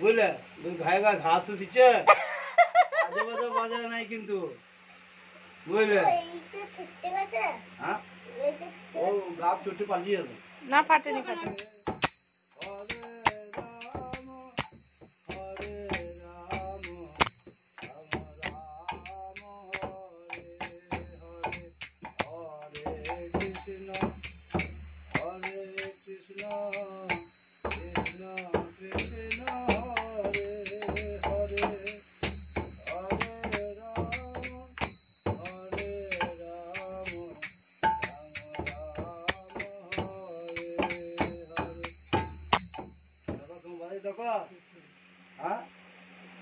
বুঝলে ঘায়ে ঘা ঘাস দিচ্ছে আজে বাজে বাজার নাই কিন্তু বুঝলে হ্যাঁ ও গাছ চুটি পালিয়েছে না ফাটেনি ফাটেনি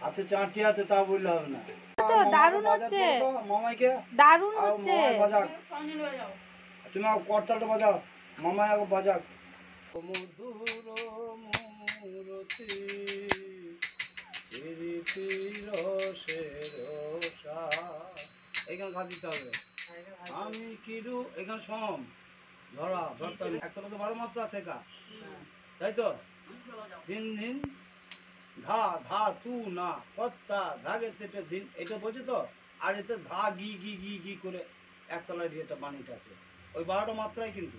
হাতে চাটি আছে তা বললে হবে না তো দারুণ হচ্ছে মামাইকে দারুণ হচ্ছে তুমি করতালটা বাজাও মামাই আগে বাজাক মধুর মূরতি এইখানে ঘা দিতে হবে আমি কিরু এখানে সম ধরা ধরতে হবে একটা লোকে 12 মাত্রা থেকে তাই তো দিন দিন ধা ধা তু না কত্তা ধাগে তেটে দিন এটা বলছে তো আর এতে ধা গি গি গি গি করে একতলায় যেটা বাণীটা আছে ওই 12টা মাত্রায় কিন্তু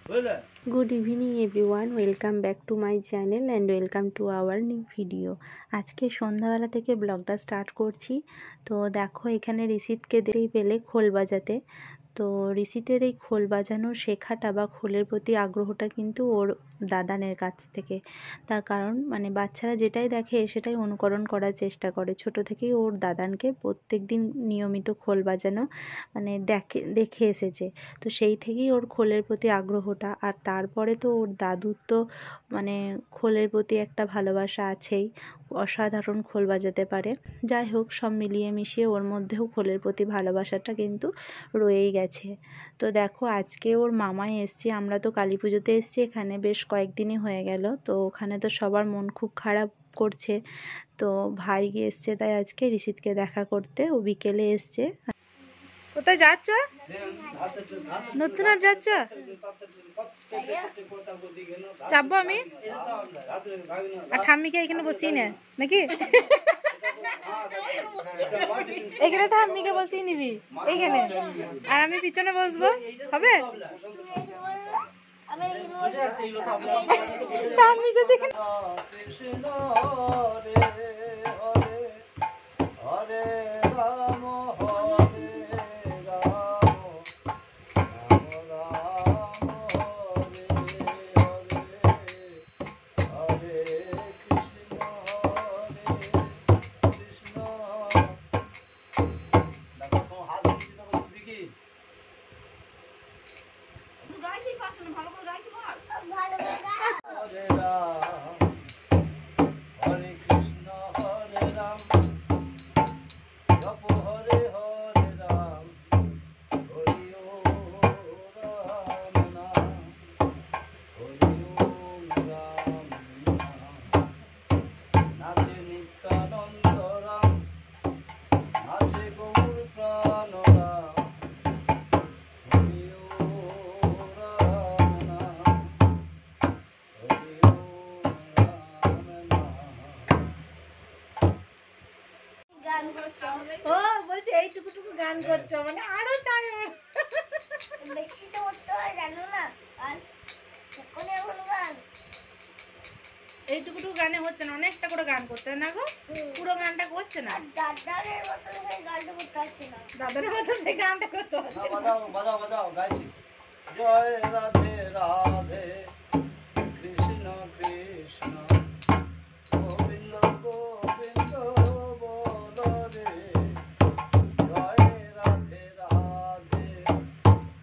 বুঝলে। Good evening everyone, welcome back to my channel and welcome to our new video. আজকে সন্ধ্যাবেলা থেকে ব্লগটা স্টার্ট করছি। তো দেখো এখানে ঋষিতকে দেখতেই পেলে খোল বাজাতে। তো ঋষিতের এই খোল বাজানো শেখাটা বা খোলের প্রতি আগ্রহটা কিন্তু ওর দাদানের কাছ থেকে। তার কারণ মানে বাচ্চারা যেটাই দেখে সেটাই অনুকরণ করার চেষ্টা করে। ছোট থেকেই ওর দাদানকে প্রত্যেক দিন নিয়মিত খোল বাজানো মানে দেখে এসেছে। তো সেই থেকেই ওর খোলের প্রতি আগ্রহটা। আর তারপরে তো ওর দাদুর তো মানে খোলের প্রতি একটা ভালোবাসা আছেই, অসাধারণ খোল বাজাতে পারে। যাই হোক, সব মিলিয়ে মিশিয়ে ওর মধ্যেও খোলের প্রতি ভালোবাসাটা কিন্তু রয়েই গেছে। তো দেখো আজকে ওর মামাই এসছে, আমরা তো কালী পুজোতে এসছি এখানে, বেশ কয়েকদিনই হয়ে গেল। তো ওখানে তো সবার মন খুব খারাপ করছে। তো ভাই এসছে তাই আজকে ঋষিতকে দেখা করতে, ও বিকেলে এসছে। কোথায় যাচ্ছ? নতুন আর যাচ্ছ? চাপবো আমি আর ঠাম্মিকে এখানে বসিয়ে নে নাকি? এখানে ঠাম্মিকে বসিয়ে নিবি এইখানে, আর আমি পিছনে বসবো, হবে? ঠাম্মি যদি ও বলছে এইটুকুটুকু গান করছো মানে আরো চাই বেশি তো করতে হয় জানো না। আর কোন এমন গান এইটুকুটুকু গানে হচ্ছে না, অনেকটা করে গান করতে হয় না গো, পুরো গানটা করছে না। দাদারের মতো সেই গানটা করতে হচ্ছে না, দাদারের মতো সেই গানটা করতে হচ্ছে না। বাজাও বাজাও বাজাও গাইছি জয় রাধে রাধে কৃষ্ণ কৃষ্ণ গোবিন্দ গোবিন্দ বল রে জয় রাধে রাধে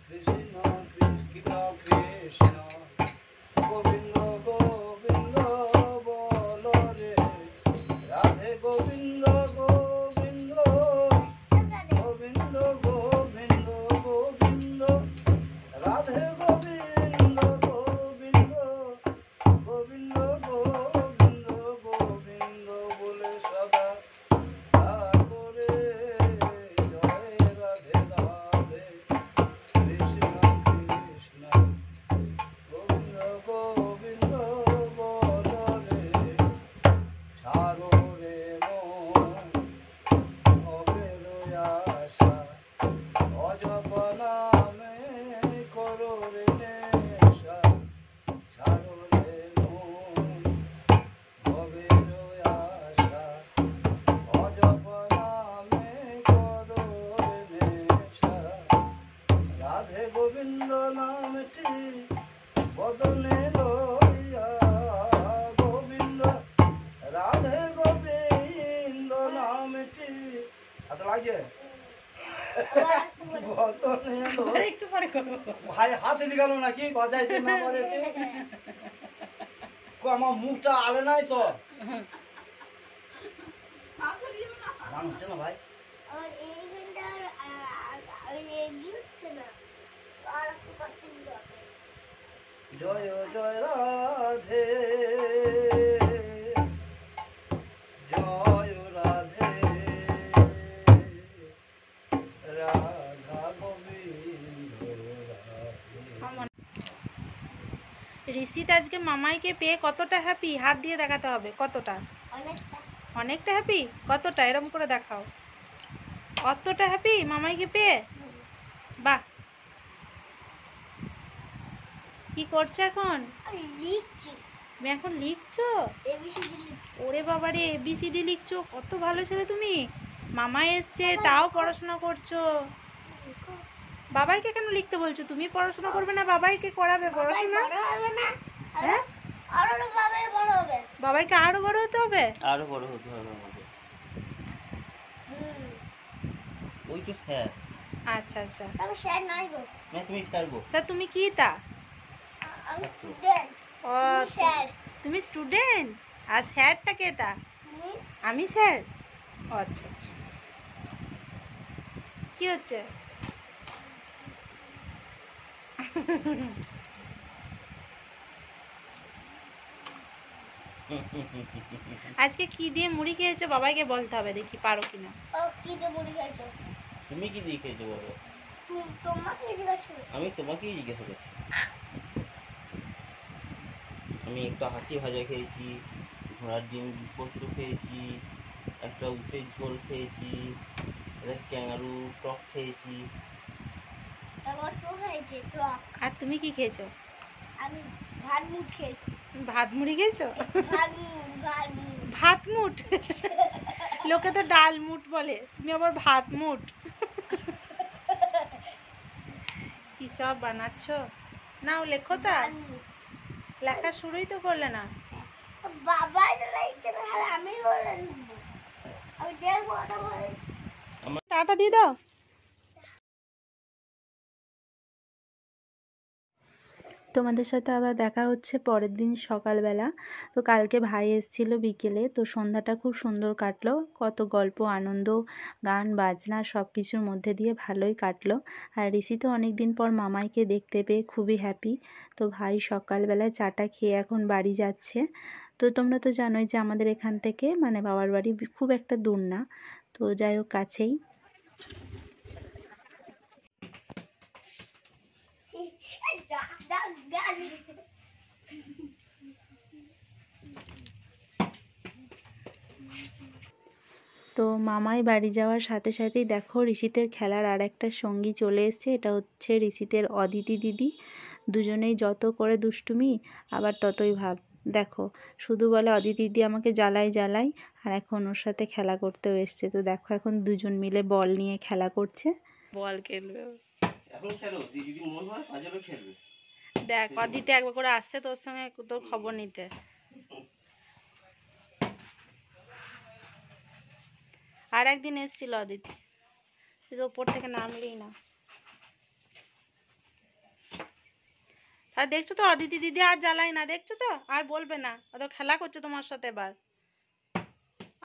কৃষ্ণ কৃষ্ণ কৃষ্ণ গোবিন্দ গোবিন্দ বল রে রাধে গোবিন্দ গোবিন্দ গোবিন্দ গোবিন্দ গোবিন্দ রাধে গোবিন্দ গোবিন্দ গোবিন্দ গোবিন্দ রাধে গোবিন্দ নামটি বদনে লইয়া গোবিন্দ রাধে গোবিন্দ নামটি এত লাগে বদনে একটু পরে করবো। ভাই হাত এলি গেল নাকি বাজাইতে না বাজাইতে আমার মুখটা আলে নাই তো গান হচ্ছে না ভাই আর এই গানটা এগিয়েছে না আর একটু পছন্দ হবে জয় জয় রাধে জয় রাধে রাধা গোবিন্দ রাধে। ঋষিত আজকে মামাইকে পেয়ে কতটা হ্যাপি? হাত দিয়ে দেখাতে হবে কতটা। অনেকটা অনেকটা হ্যাপি? কতটা এরকম করে দেখাও। কতটা হ্যাপি মামাইকে পেয়ে? বাহ। কি করছো এখন? আমি লিখছি তুমি এখন লিখছো? এবিসিডি লিখছি ওরে বাবারে এবিসিডি লিখছো, কত ভালো ছেলে তুমি। মামাই এসছে তাও পড়াশোনা করছো। বাবাইকে কেন লিখতে বলছো? তুমি পড়াশোনা করবে না, বাবাইকে করাবে পড়াশোনা? বড় হবে না হ্যাঁ, আরো বাবাই বড় হবে বাবাইকে আরো বড় হতে হবে। আরো বড় হতে হবে আমাদের ওই তো স্যার আচ্ছা আচ্ছা, আমি স্যার নাই গো না তুমি স্যার গো তা তুমি কি তা? আমি স্টুডেন্ট ও স্যার তুমি স্টুডেন্ট, আর স্যারটা কে তা? তুমি আমি স্যার। ও আচ্ছা আচ্ছা, কি হচ্ছে? আজকে কি দিয়ে মুড়ি খেয়েছো বাবাইকে বলতে হবে, দেখি পারো কিনা। ও কি দিয়ে মুড়ি খাইছো তুমি কি দিয়ে খেয়েছো বাবা তোমাকে জিজ্ঞাসা করো আমি তোমাকেই জিজ্ঞাসা করছি আমি একটা হাঁচি ভাজা খেয়েছি ঘোড়ার ডিম পোস্ত খেয়েছি একটা উটের ঝোল খেয়েছি একটা ক্যাঙ্গারু টক খেয়েছি আমার তো খাইছে টক আর তুমি কি খেয়েছো? আমি ভাত মুট খেয়েছি ভাত মুড়ি খেয়েছো? ভাত মুট ভাত মুট? লোকে তো ডাল মুট বলে, তুমি আবার ভাত মুট। কি সব বানাচ্ছ? নাও লেখো তা। লেখা শুরুই তো করলে না। বাবা লাগছে না আর আমি বলে লিখবো আমি দেখবো কথা বলে টাটা দিয়ে দাও। তোমাদের সাথে আবার দেখা হচ্ছে পরের দিন সকালবেলা। তো কালকে ভাই এসেছিল বিকেলে, তো সন্ধ্যাটা খুব সুন্দর কাটলো, কত গল্প আনন্দ গান বাজনা সব কিছুর মধ্যে দিয়ে ভালোই কাটলো। আর ঋষি তো অনেক দিন পর মামাইকে দেখতে পেয়ে খুবই হ্যাপি। তো ভাই সকালবেলায় চাটা খেয়ে এখন বাড়ি যাচ্ছে। তো তোমরা তো জানোই যে আমাদের এখান থেকে মানে বাবার বাড়ি খুব একটা দূর না, তো যাই হোক কাছেই। তো মামাই বাড়ি যাওয়ার সাথে সাথেই দেখো ঋষিতের খেলার আর একটা সঙ্গী চলে এসেছে। এটা হচ্ছে ঋষিতের অদিতি দিদি। দুজনেই যত করে দুষ্টুমি আবার ততই ভাব। দেখো শুধু বলে অদিতি দিদি আমাকে জ্বালাই জ্বালাই, আর এখন ওর সাথে খেলা করতেও এসছে। তো দেখো এখন দুজন মিলে বল নিয়ে খেলা করছে, বল খেলবে। এখন খেলো যদি মন হয় আজও খেলবে। দেখ অদিতি একবার করে আসছে তোর সঙ্গে তোর খবর নিতে। আর একদিন এসেছিল অদিতি, তুই তো ওপর থেকে নামলি না। আর দেখছো তো অদিতি দিদি আর জ্বালাই না, দেখছো তো আর বলবে না, অত খেলা করছে তোমার সাথে এবার,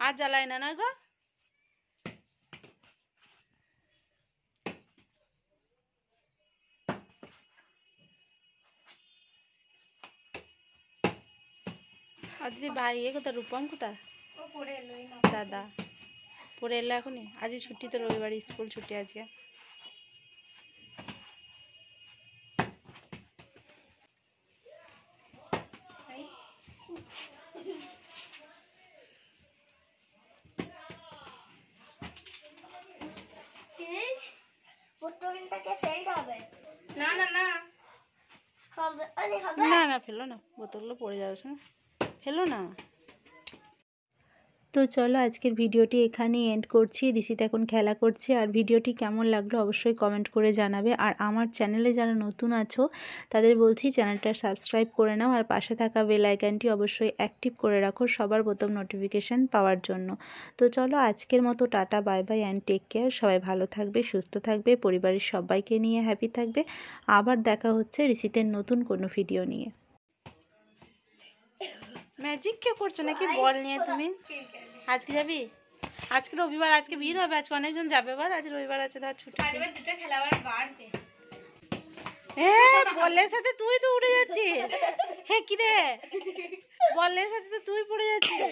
আর জ্বালাই না না গো। অদিতি ভাই এ কোথায়, রূপম কোথায়? দাদা পড়ে এলো এখনই, আজই ছুটি তো, রবিবার স্কুল ছুটি আছে। বোতলটাকে ফেলতে হবে না না না হবে অনেক হবে না না ফেলো না, বোতলগুলো পড়ে যাবে না, ফেলো না। তো চলো আজকের ভিডিওটি এখানেই এন্ড করছি। ঋষিত এখন খেলা করছে। আর ভিডিওটি কেমন লাগলো অবশ্যই কমেন্ট করে জানাবে। আর আমার চ্যানেলে যারা নতুন আছো তাদের বলছি চ্যানেলটা সাবস্ক্রাইব করে নাও, আর পাশে থাকা বেল আইকনটি অবশ্যই অ্যাক্টিভ করে রাখো সবার প্রথম নোটিফিকেশান পাওয়ার জন্য। তো চলো আজকের মতো tata, bye bye and take care. সবাই ভালো থাকবে, সুস্থ থাকবে, পরিবারের সবাইকে নিয়ে হ্যাপি থাকবে। আবার দেখা হচ্ছে ঋষিতের নতুন কোনো ভিডিও নিয়ে। ম্যাজিক কে করছো নাকি বল নিয়ে তুমি? আজকে যাবি? আজকে রবিবার, আজকে ভিড় হবে, আজকে অনেকজন যাবে। এবার আজ রবিবার আছে, ধর ছুটি। বলের সাথে তুই তো উঠে যাচ্ছিস। হে কি রে, বলের সাথে তো তুই পড়ে যাচ্ছিস।